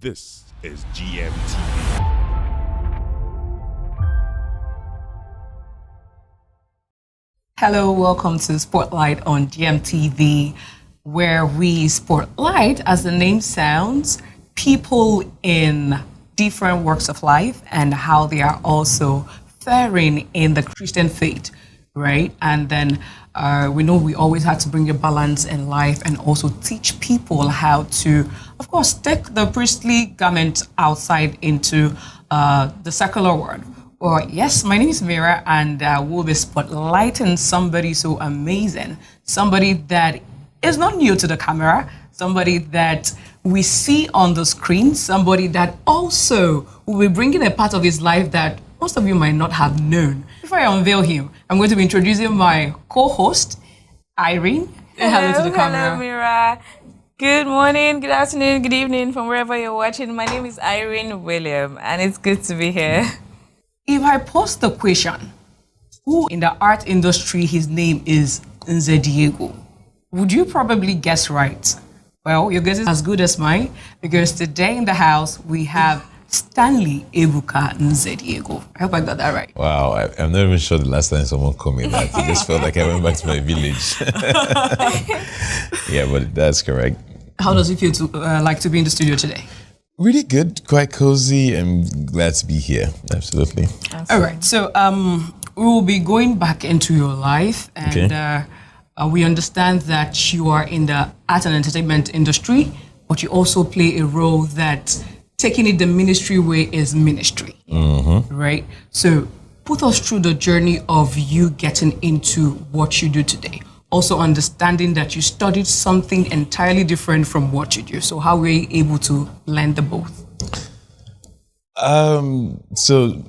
This is Gmtv. Hello, welcome to Spotlight on Gmtv, where we spotlight, as the name sounds, people in different walks of life and how they are also faring in the Christian faith, right? And then we know we always have to bring a balance in life and also teach people how to, of course, take the priestly garment outside into the secular world. Well, yes, my name is Mira, and we'll be spotlighting somebody so amazing, somebody that is not new to the camera, somebody that we see on the screen, somebody that also will be bringing a part of his life that most of you might not have known. Before I unveil him, I'm going to be introducing my co-host, Irene. Hello to the camera. Hello, Mira. Good morning, good afternoon, good evening from wherever you're watching. My name is Irene William, and it's good to be here. If I pose the question, who in the art industry his name is Nze Diego, would you probably guess right? Well, your guess is as good as mine, because today in the house we have Stanley Ebuka Nze Diego. I hope I got that right. Wow, I'm not even sure the last time someone called me that. It just felt like I went back to my village. Yeah, but that's correct. How does it feel to like to be in the studio today? Really good, quite cozy, and glad to be here. Absolutely. All right, so we will be going back into your life, and Okay. We understand that you are in the art and entertainment industry, but you also play a role that taking it the ministry way is ministry, right? So put us through the journey of you getting into what you do today. Also understanding that you studied something entirely different from what you do. So how were you able to blend the both? So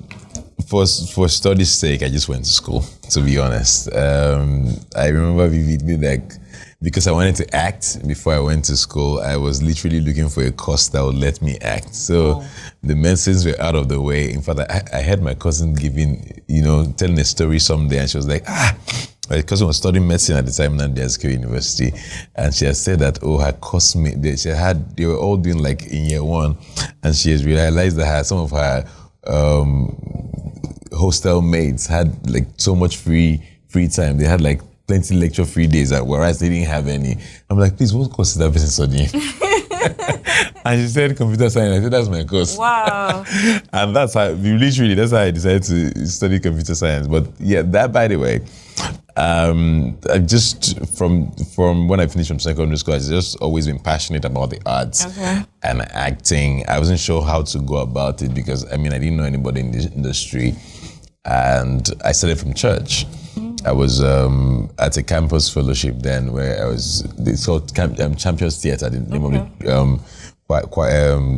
for study's sake, I just went to school, to be honest. I remember vividly, like, because I wanted to act before I went to school, I was literally looking for a course that would let me act. So the medicines were out of the way. In fact, I had my cousin telling a story someday, and she was like, my cousin was studying medicine at the time at the University, and she had said that, her classmates, they were all doing like in year one, and she has realized that some of her hostel mates had like so much free time. They had like plenty lecture-free days, whereas they didn't have any. I'm like, please, what course is that person studying? And she said computer science. I said, that's my course. Wow. And that's how I decided to study computer science. But yeah, that, by the way, I just from when I finished from secondary school, I've just always been passionate about the arts and acting. I wasn't sure how to go about it because I didn't know anybody in the industry, and I started from church. I was at a campus fellowship then, where it's called Champions Theatre. The name of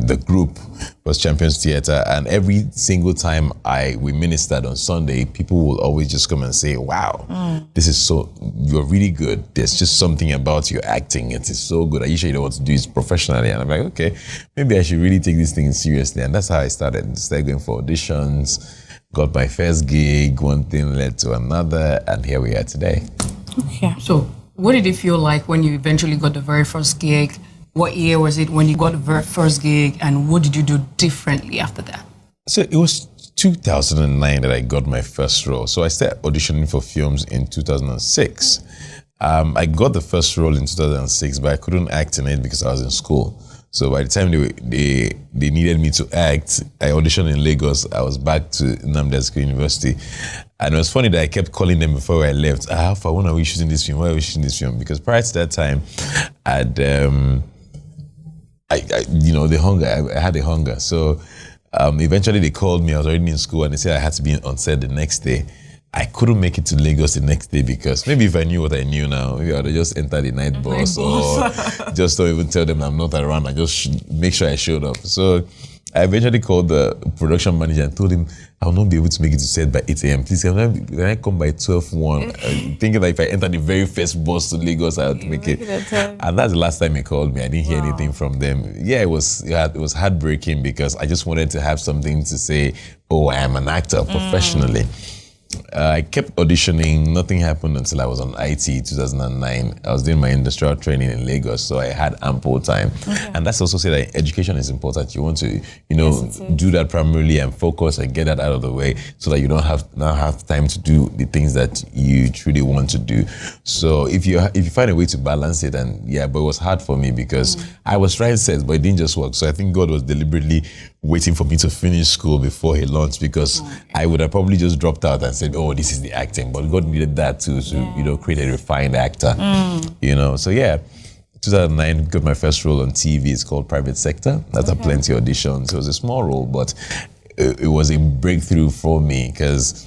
the group was Champions Theatre, and every single time we ministered on Sunday, people will always just come and say, "Wow, you're really good. There's just something about your acting. It is so good. Are you sure you don't want to do it professionally?" And I'm like, okay, maybe I should really take this thing seriously. And that's how I started. Started going for auditions. Got my first gig, one thing led to another, and here we are today. Okay. So what did it feel like when you eventually got the very first gig? What year was it when you got the very first gig, and what did you do differently after that? So it was 2009 that I got my first role. So I started auditioning for films in 2006. I got the first role in 2006, but I couldn't act in it because I was in school. So by the time they needed me to act, I auditioned in Lagos. I was back to Nnamdi University. And it was funny that I kept calling them before I left. How far, when are we shooting this film? Why are we shooting this film? Because prior to that time, I had a hunger. So eventually they called me. I was already in school, and they said I had to be on set the next day. I couldn't make it to Lagos the next day because maybe if I knew what I knew now, maybe I would have just entered the night bus or just don't even tell them I'm not around. I just make sure I showed up. So I eventually called the production manager and told him I will not be able to make it to set by 8 a.m. Please, can I come by 12:01? Thinking that if I enter the very first bus to Lagos, I had to make it. And that's the last time he called me. I didn't hear anything from them. Yeah, it was heartbreaking because I just wanted to have something to say, I am an actor professionally. I kept auditioning. Nothing happened until I was on IT 2009. I was doing my industrial training in Lagos, so I had ample time. Okay. And that's also say that education is important. You want to, do that primarily and focus and get that out of the way so that you don't have time to do the things that you truly want to do. So if you find a way to balance it, and but it was hard for me because I was trying sets, but it didn't just work. So I think God was deliberately waiting for me to finish school before he launched, because I would have probably just dropped out and said, oh, this is the acting. But God needed that too to, create a refined actor, So 2009, got my first role on TV. It's called Private Sector. That's a plenty auditions. It was a small role, but it was a breakthrough for me because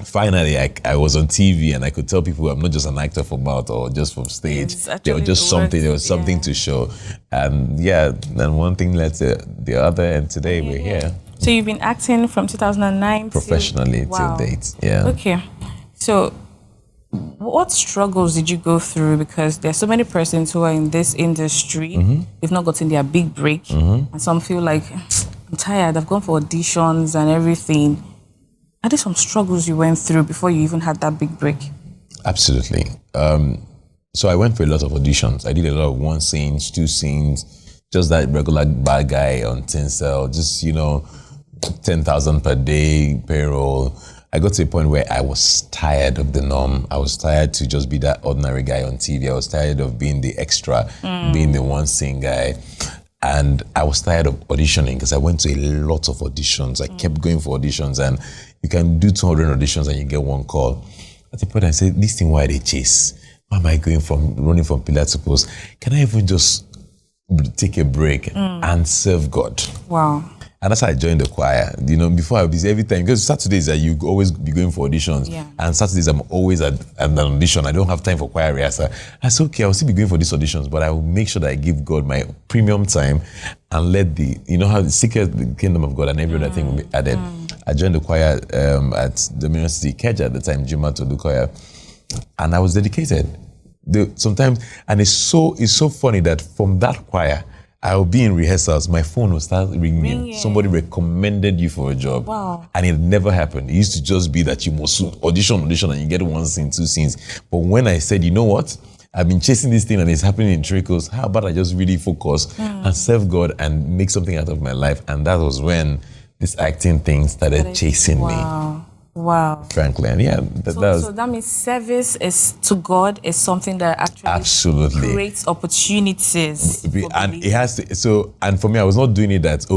finally I was on TV and I could tell people I'm not just an actor from mouth or just from stage. There was just something. There was something to show, and then one thing led to the other, and today we're here. So you've been acting from 2009 professionally till date. Yeah. Okay. So what struggles did you go through? Because there's so many persons who are in this industry, they've not gotten their big break, and some feel like, I'm tired, I've gone for auditions and everything. Are there some struggles you went through before you even had that big break? Absolutely. So I went for a lot of auditions. I did a lot of 1 scenes, 2 scenes, just that regular bad guy on Tinsel, just, 10,000 per day payroll. I got to a point where I was tired of the norm. I was tired to just be that ordinary guy on TV. I was tired of being the extra, being the 1 scene guy. And I was tired of auditioning because I went to a lot of auditions. I kept going for auditions, and you can do 200 auditions and you get 1 call. At the point I said, this thing, why they chase? Why am I running from pillar to post? Can I even just take a break and serve God? Wow. And that's how I joined the choir. Before I was every time, because Saturdays you always be going for auditions. Yeah. And Saturdays I'm always at an audition. I don't have time for choir rehearsal. I said, okay, I'll still be going for these auditions, but I will make sure that I give God my premium time and let how the secret, the kingdom of God and every other thing will be added. I joined the choir at the University Keja at the time, Gmtv choir. And I was dedicated. Sometimes, and it's so funny that from that choir, I'll be in rehearsals, my phone will start ringing. Somebody recommended you for a job. Wow. And it never happened. It used to just be that you must audition, and you get 1 scene, 2 scenes. But when I said, you know what? I've been chasing this thing and it's happening in trickles. How about I just really focus and serve God and make something out of my life? And that was when this acting thing started chasing me. Wow. Frankly, and so that means service to God is something that actually absolutely creates opportunities. And it has to. And for me, I was not doing it that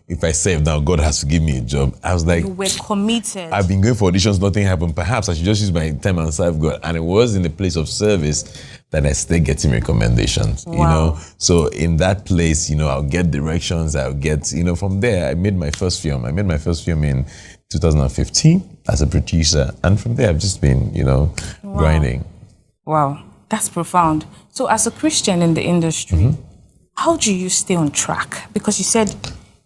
if I serve now, God has to give me a job. I was like, you were committed. I've been going for auditions, nothing happened. Perhaps I should just use my time and serve God. And it was in the place of service that I started getting recommendations. Wow. So in that place, I'll get directions. I'll get, from there, I made my first film. I made my first film in 2015 as a producer, and from there I've just been, grinding. Wow, that's profound. So as a Christian in the industry, how do you stay on track? Because you said,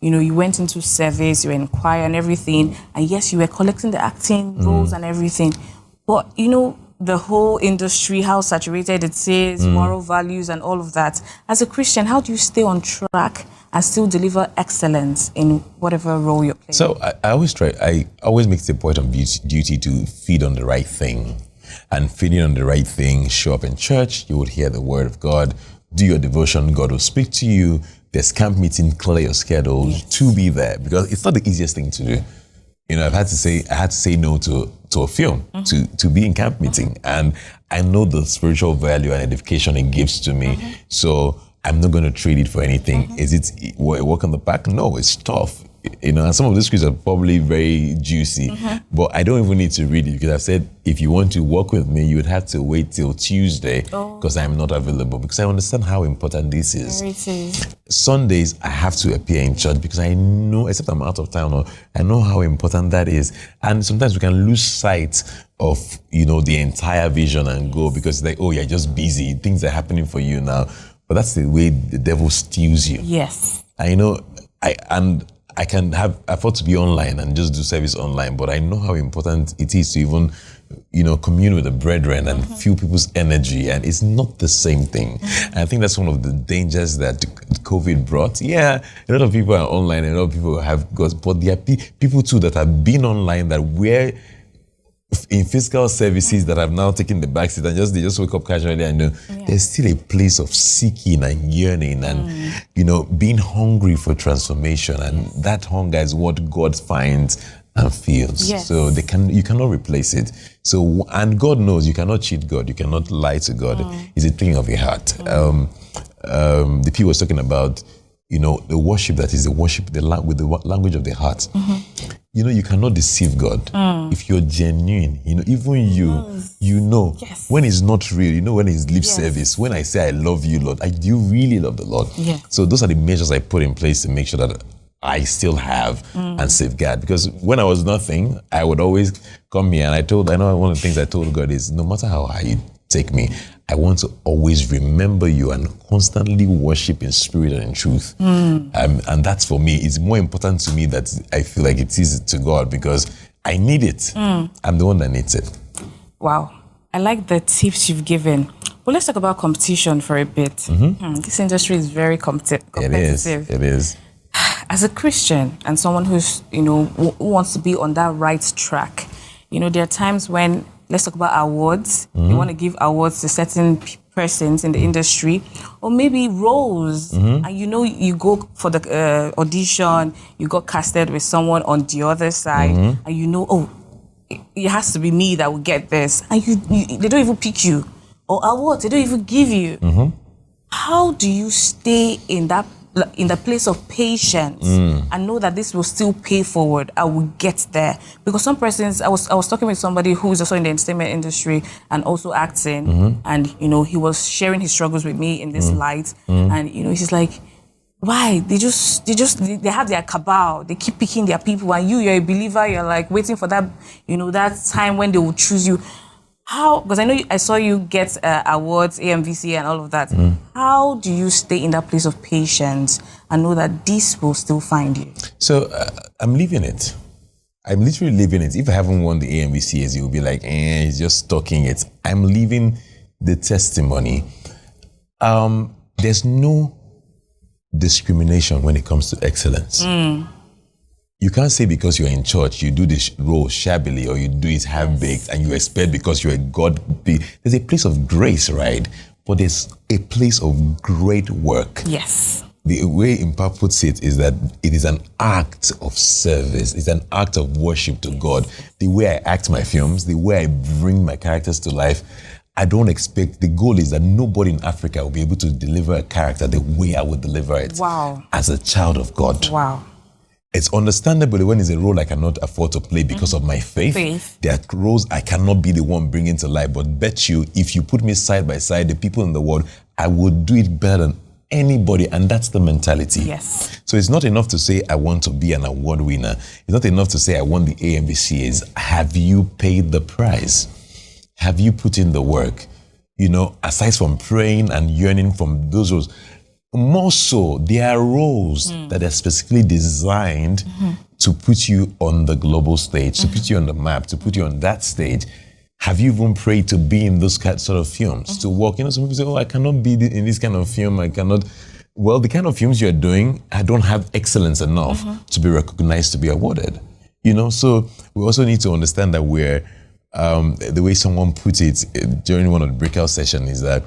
you went into service, you were in choir and everything, and yes, you were collecting the acting roles and everything, but the whole industry, how saturated it is, moral values and all of that. As a Christian, how do you stay on track and still deliver excellence in whatever role you're playing? So I always make it a point of duty to feed on the right thing. And feeding on the right thing, show up in church, you would hear the word of God, do your devotion, God will speak to you. There's camp meeting, clear your schedule to be there, because it's not the easiest thing to do. I had to say no to a film to be in camp meeting, and I know the spiritual value and edification it gives to me. So I'm not going to trade it for anything. Is it a walk on the park? No, it's tough. And some of the scripts are probably very juicy, but I don't even need to read it, because I've said, if you want to walk with me, you would have to wait till Tuesday, because I'm not available, because I understand how important this is. Sundays, I have to appear in church, because I know, except I'm out of town, I know how important that is. And sometimes we can lose sight of, the entire vision and go, because it's like, oh, you're just busy. Things are happening for you now. But that's the way the devil steals you. Yes. I I can afford to be online and just do service online, but I know how important it is to even, commune with the brethren and feel people's energy, and it's not the same thing. And I think that's one of the dangers that COVID brought. Yeah, a lot of people are online, and a lot of people have got, but there are people too that have been online that were in physical services that have now taken the backseat and they just wake up casually and know there's still a place of seeking and yearning and being hungry for transformation, and that hunger is what God finds and feels. Yes. So you cannot replace it. So, and God knows you cannot cheat God, you cannot lie to God. It's a thing of your heart. The P was talking about the worship that is the worship with the language of the heart. You cannot deceive God. If you're genuine, even you Yes. when it's not real, when it's lip service. When I say I love you, Lord, do you really love the Lord? Yeah. So those are the measures I put in place to make sure that I still have and safeguard. Because when I was nothing, I would always come here, and I know one of the things I told God is, no matter how high you take me, I want to always remember you and constantly worship in spirit and in truth. And that's, for me, it's more important to me that I feel like it is to God, because I need it. I'm the one that needs it. Wow. I like the tips you've given. But let's talk about competition for a bit. This industry is very competitive. It is. As a Christian and someone who's, who wants to be on that right track, there are times when, let's talk about awards. You want to give awards to certain persons in the industry, or maybe roles. And you go for the audition, you got casted with someone on the other side, and it has to be me that will get this. And they don't even pick you. Or awards, they don't even give you. How do you stay in the place of patience and know that this will still pay forward? I will get there. Because some persons, I was talking with somebody who is also in the entertainment industry and also acting, and he was sharing his struggles with me in this light, and he's like, why? They have their cabal, they keep picking their people, and you're a believer, you're like waiting for that, that time when they will choose you. How? Because I saw you get awards, AMVC and all of that. How do you stay in that place of patience and know that this will still find you? So I'm living it. I'm literally living it. If I haven't won the AMVCs, you'll be like, he's just talking it. I'm living the testimony. There's no discrimination when it comes to excellence. You can't say because you're in church, you do this role shabbily or you do it half-baked and you expect because you're a God. There's a place of grace, right? But there's a place of great work. Yes. The way Impa puts it is that it is an act of service. It's an act of worship to God. The way I act my films, the way I bring my characters to life, I don't expect, the goal is that nobody in Africa will be able to deliver a character the way I would deliver it. Wow. As a child of God. Wow. It's understandable when it's a role I cannot afford to play because of my faith. There are roles I cannot be the one bringing to life, but bet you, if you put me side by side, the people in the world, I would do it better than anybody, and that's the mentality. Yes. So it's not enough to say I want to be an award winner. It's not enough to say I want the AMVCAs. Have you paid the price? Have you put in the work? Aside from praying and yearning from those roles, more so, there are roles that are specifically designed to put you on the global stage, to put you on the map, to put you on that stage. Have you even prayed to be in those sort of films, to work? Some people say, I cannot be in this kind of film. I cannot. Well, the kind of films you're doing, I don't have excellence enough to be recognized, to be awarded. So we also need to understand that we're, the way someone put it during one of the breakout sessions is that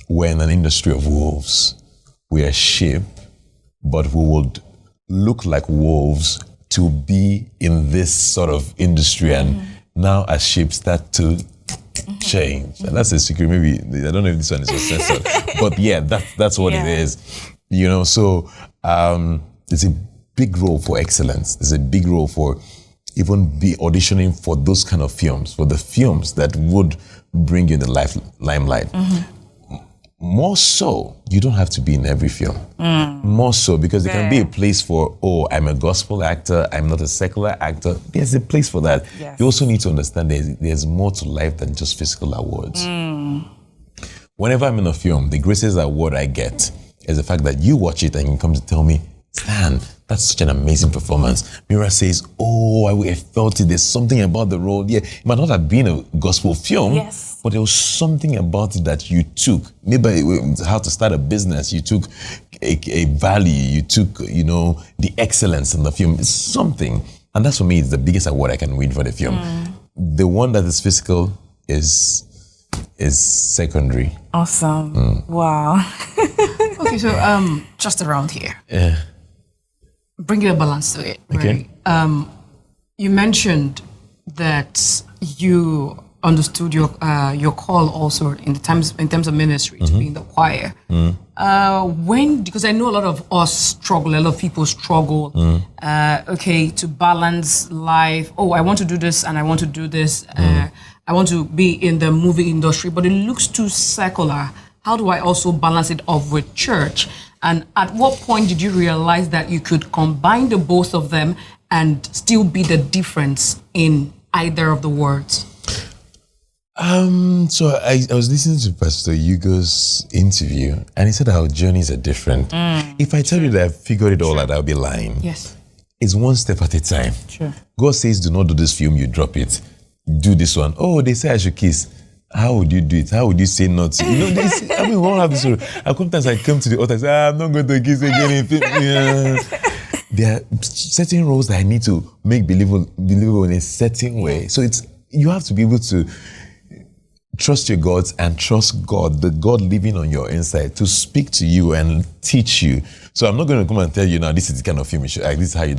we're in an industry of wolves. We are sheep, but we would look like wolves to be in this sort of industry. And now as sheep start to change. And that's a secret. Maybe, I don't know if this one is censored, but yeah, that's what it is. So there's a big role for excellence. There's a big role for even be auditioning for those kind of films, for the films that would bring you in the limelight. More so, you don't have to be in every film. More so, because there can be a place for, I'm a gospel actor, I'm not a secular actor. There's a place for that. Yes. You also need to understand there's more to life than just physical awards. Whenever I'm in a film, the greatest award I get is the fact that you watch it and you come to tell me, Stan, that's such an amazing performance. Mira says, oh, I felt it. There's something about the role. Yeah, it might not have been a gospel film. Yes. But there was something about it that you took. Maybe it was how to start a business. You took a value. You took, the excellence in the film. It's something. And that's for me, it's the biggest award I can win for the film. The one that is physical is secondary. Awesome. Wow. Okay, so just around here. Yeah. Bringing a balance to it. Okay. Right? You mentioned that you understood your call also in terms of ministry to be in the choir. Because I know a lot of us struggle, a lot of people struggle, to balance life. Oh, I want to do this and I want to do this. I want to be in the movie industry, but it looks too secular. How do I also balance it off with church? And at what point did you realize that you could combine the both of them and still be the difference in either of the words? So I was listening to Pastor Hugo's interview, and he said our journeys are different. If I tell you that I figured it all out, I'll be lying. Yes. It's one step at a time. Sure. God says, do not do this film, you drop it. Do this one. Oh, they say I should kiss. How would you do it? How would you say not to? We all have this. Sometimes I come to the altar and say, I'm not going to kiss again. There are certain roles that I need to make believable in a certain way. So you have to be able to trust your gods and trust God, the God living on your inside, to speak to you and teach you. So I'm not going to come and tell you now, this is the kind of film you should act, this is how you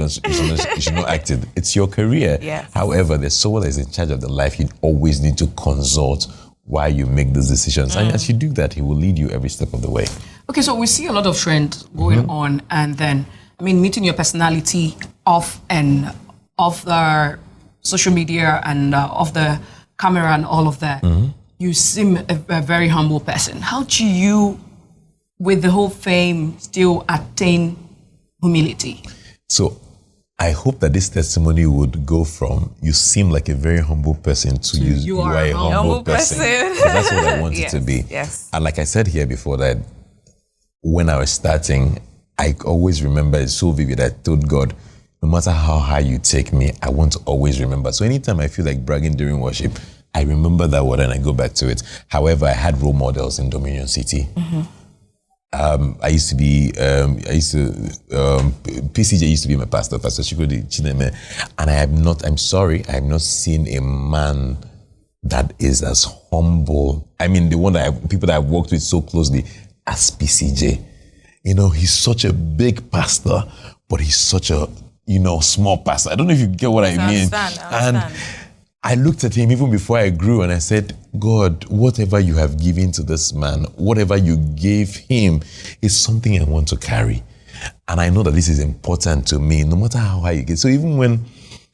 should not act it. It's your career. Yes. However, there's someone that is in charge of the life you always need to consult while you make those decisions. And as you do that, he will lead you every step of the way. Okay, so we see a lot of trends going on, and then, meeting your personality off the social media and off the camera and all of that. You seem a very humble person. How do you, with the whole fame, still attain humility? So I hope that this testimony would go from you seem like a very humble person to you are a humble person. Because that's what I want it to be. Yes. And like I said here before, that when I was starting, I always remember, it's so vivid, I told God, no matter how high you take me, I want to always remember. So anytime I feel like bragging during worship, I remember that word and I go back to it. However, I had role models in Dominion City. PCJ used to be my pastor, Pastor Chikodi Chineme. And I have not seen a man that is as humble. People that I've worked with so closely as PCJ. He's such a big pastor, but he's such a, small pastor. I don't know if you get what I mean. And I looked at him even before I grew and I said, God, whatever you have given to this man, whatever you gave him is something I want to carry. And I know that this is important to me, no matter how high you get. So even when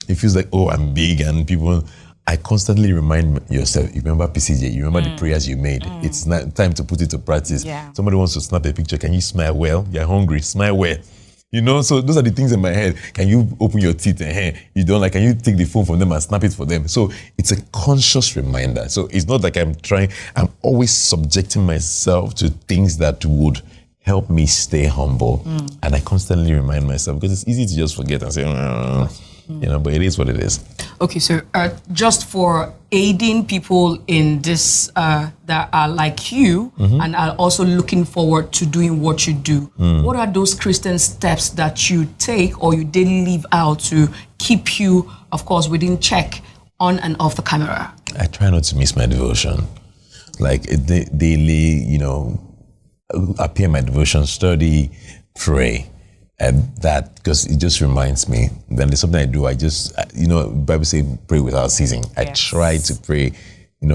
it feels like, oh, I'm big and people, I constantly remind yourself, you remember PCJ, you remember the prayers you made. It's not time to put it to practice. Yeah. Somebody wants to snap a picture. Can you smile well? You're hungry, smile well. So those are the things in my head. Can you open your teeth and you don't can you take the phone from them and snap it for them? So it's a conscious reminder. So it's not like I'm always subjecting myself to things that would help me stay humble. And I constantly remind myself, because it's easy to just forget and say, but it is what it is. Okay, so just for aiding people in this that are like you and are also looking forward to doing what you do, what are those Christian steps that you take or you daily live out to keep you, of course, within check on and off the camera? I try not to miss my devotion. Like daily, appear my devotion, study, pray. And that, because it just reminds me. Then there's something I do. I just, Bible says pray without ceasing. I try to pray,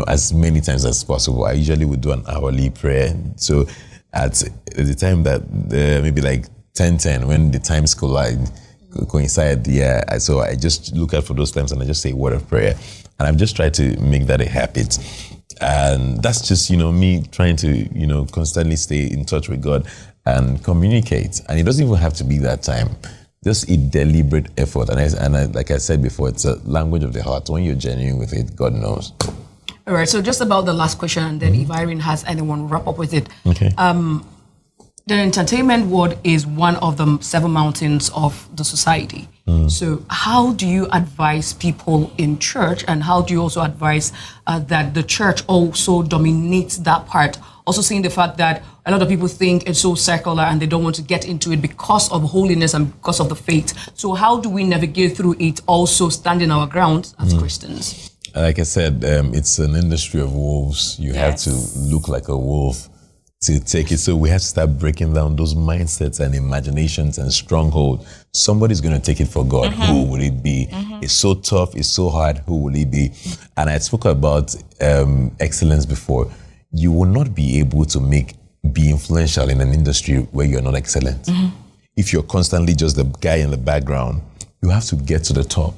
as many times as possible. I usually would do an hourly prayer. So at the time that maybe like 10:10, when the times coincide, so I just look out for those times and I just say a word of prayer. And I've just tried to make that a habit. And that's just, me trying to, constantly stay in touch with God and communicate. And it doesn't even have to be that time. Just a deliberate effort. And like I said before, it's a language of the heart. When you're genuine with it, God knows. All right, so just about the last question, and then if Irene has anyone, wrap up with it. Okay. the entertainment world is one of the seven mountains of the society. So how do you advise people in church, and how do you also advise that the church also dominates that part? Also seeing the fact that a lot of people think it's so secular and they don't want to get into it because of holiness and because of the faith. So how do we navigate through it, also standing our ground as Christians? Like I said, it's an industry of wolves. You have to look like a wolf to take it. So we have to start breaking down those mindsets and imaginations and stronghold. Somebody's going to take it for God. Who will it be? It's so tough. It's so hard. Who will it be? And I spoke about excellence before. You will not be able to be influential in an industry where you're not excellent. If you're constantly just the guy in the background, you have to get to the top.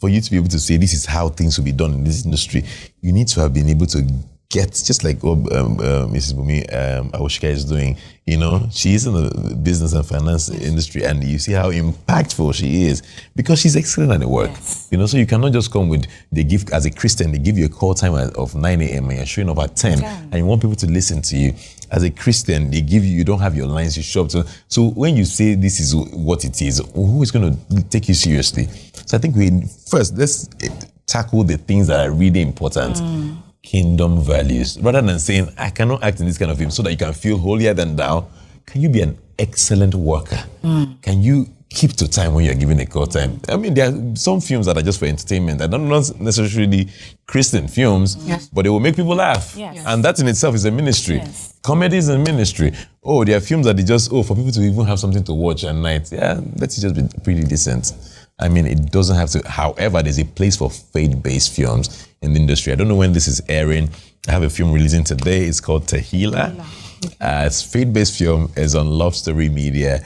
For you to be able to say this is how things will be done in this industry, you need to have been able to get, just like Mrs. Bumi Awoshika is doing. You know, she is in the business and finance industry, and you see how impactful she is because she's excellent at the work. You know, so you cannot just come with, as a Christian, they give you a call time of 9 a.m. and you're showing up at 10 and you want people to listen to you. As a Christian, they give you don't have your lines, you show up. So when you say this is what it is, who is going to take you seriously? So I think let's tackle the things that are really important. Kingdom values. Rather than saying, I cannot act in this kind of film so that you can feel holier than thou, can you be an excellent worker? Can you keep to time when you're given a call time? I mean, there are some films that are just for entertainment. They're not necessarily Christian films, but they will make people laugh. And that in itself is a ministry. Comedy is a ministry. Oh, there are films that they just, for people to even have something to watch at night. Yeah, let's just be pretty decent. I mean, it doesn't have to. However, there's a place for faith-based films in the industry. I don't know when this is airing. I have a film releasing today. It's called Tehillah. It's faith-based film. It's on Love Story Media.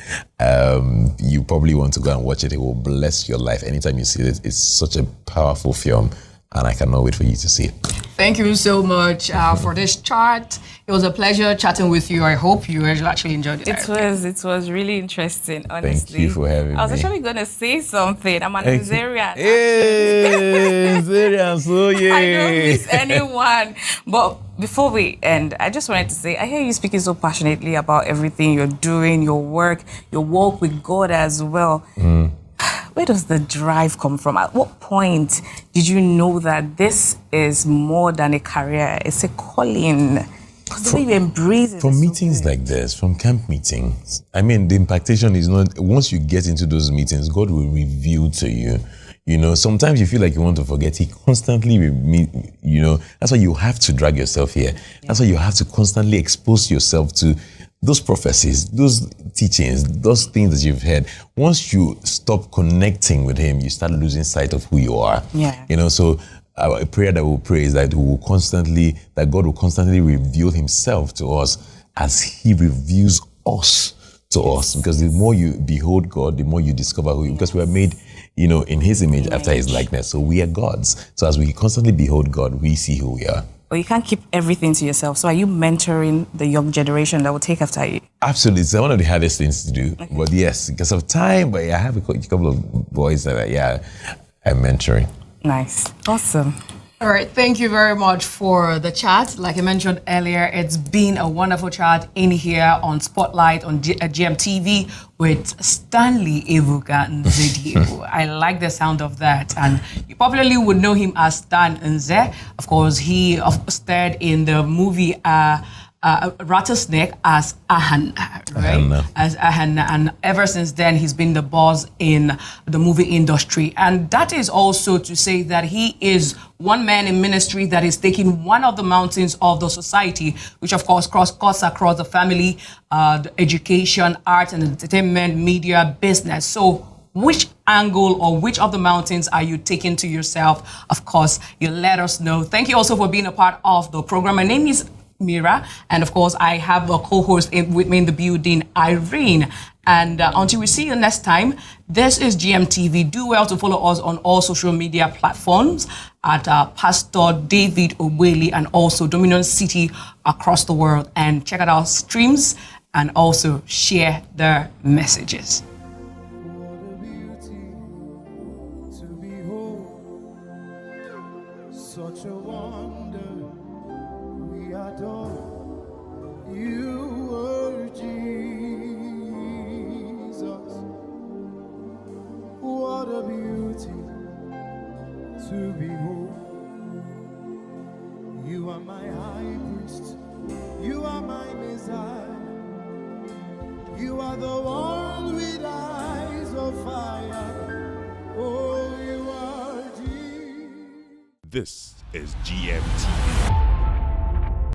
You probably want to go and watch it. It will bless your life anytime you see it. It's such a powerful film, and I cannot wait for you to see it. Thank you so much for this chat. It was a pleasure chatting with you. I hope you actually enjoyed it. It was really interesting, honestly. Thank you for having me. I was actually going to say something. I'm an Nigerian. Hey, Nigerian, so yeah. I don't miss anyone. But before we end, I just wanted to say, I hear you speaking so passionately about everything you're doing, your work, your walk with God as well. Where does the drive come from? At what point did you know that this is more than a career? It's a calling. Because the way you embrace it. From meetings like this, from camp meetings, I mean, the impactation is not, once you get into those meetings, God will reveal to you. You know, sometimes you feel like you want to forget. He constantly, you know, that's why you have to drag yourself here. That's why you have to constantly expose yourself to those prophecies, those teachings, those things that you've heard. Once you stop connecting with him, you start losing sight of who you are. You know, so a prayer that we'll pray is that God will constantly reveal himself to us as he reveals us to us. Because the more you behold God, the more you discover who you are. Because we are made, you know, in his image, after his likeness. So we are God's. So as we constantly behold God, we see who we are. But you can't keep everything to yourself. So are you mentoring the young generation that will take after you? Absolutely. It's one of the hardest things to do. Okay. But yes, because of time, but I have a couple of boys that I'm mentoring. Nice. Awesome. All right, thank you very much for the chat. Like I mentioned earlier, it's been a wonderful chat in here on Spotlight on Gmtv with Stanley Ebuka Nzedio. I like the sound of that. And you probably would know him as Stan Nze. Of course, he starred in the movie Rattlesnake as Ahan, right? As Ahan, and ever since then he's been the boss in the movie industry. And that is also to say that he is one man in ministry that is taking one of the mountains of the society, which of course cuts across the family, the education, art and entertainment, media, business. So which angle or which of the mountains are you taking to yourself? Of course, you let us know. Thank you also for being a part of the program. My name is Mira, and of course I have a co-host with me in the building, Irene. And until we see you next time, this is GMTV. Do well to follow us on all social media platforms at Pastor David Obweli and also Dominion City across the world, and check out our streams and also share the messages. Such a wonder, we adore you, are Jesus. my Messiah. You are the one with eyes of fire. Oh, you are Jesus. This is GMTV.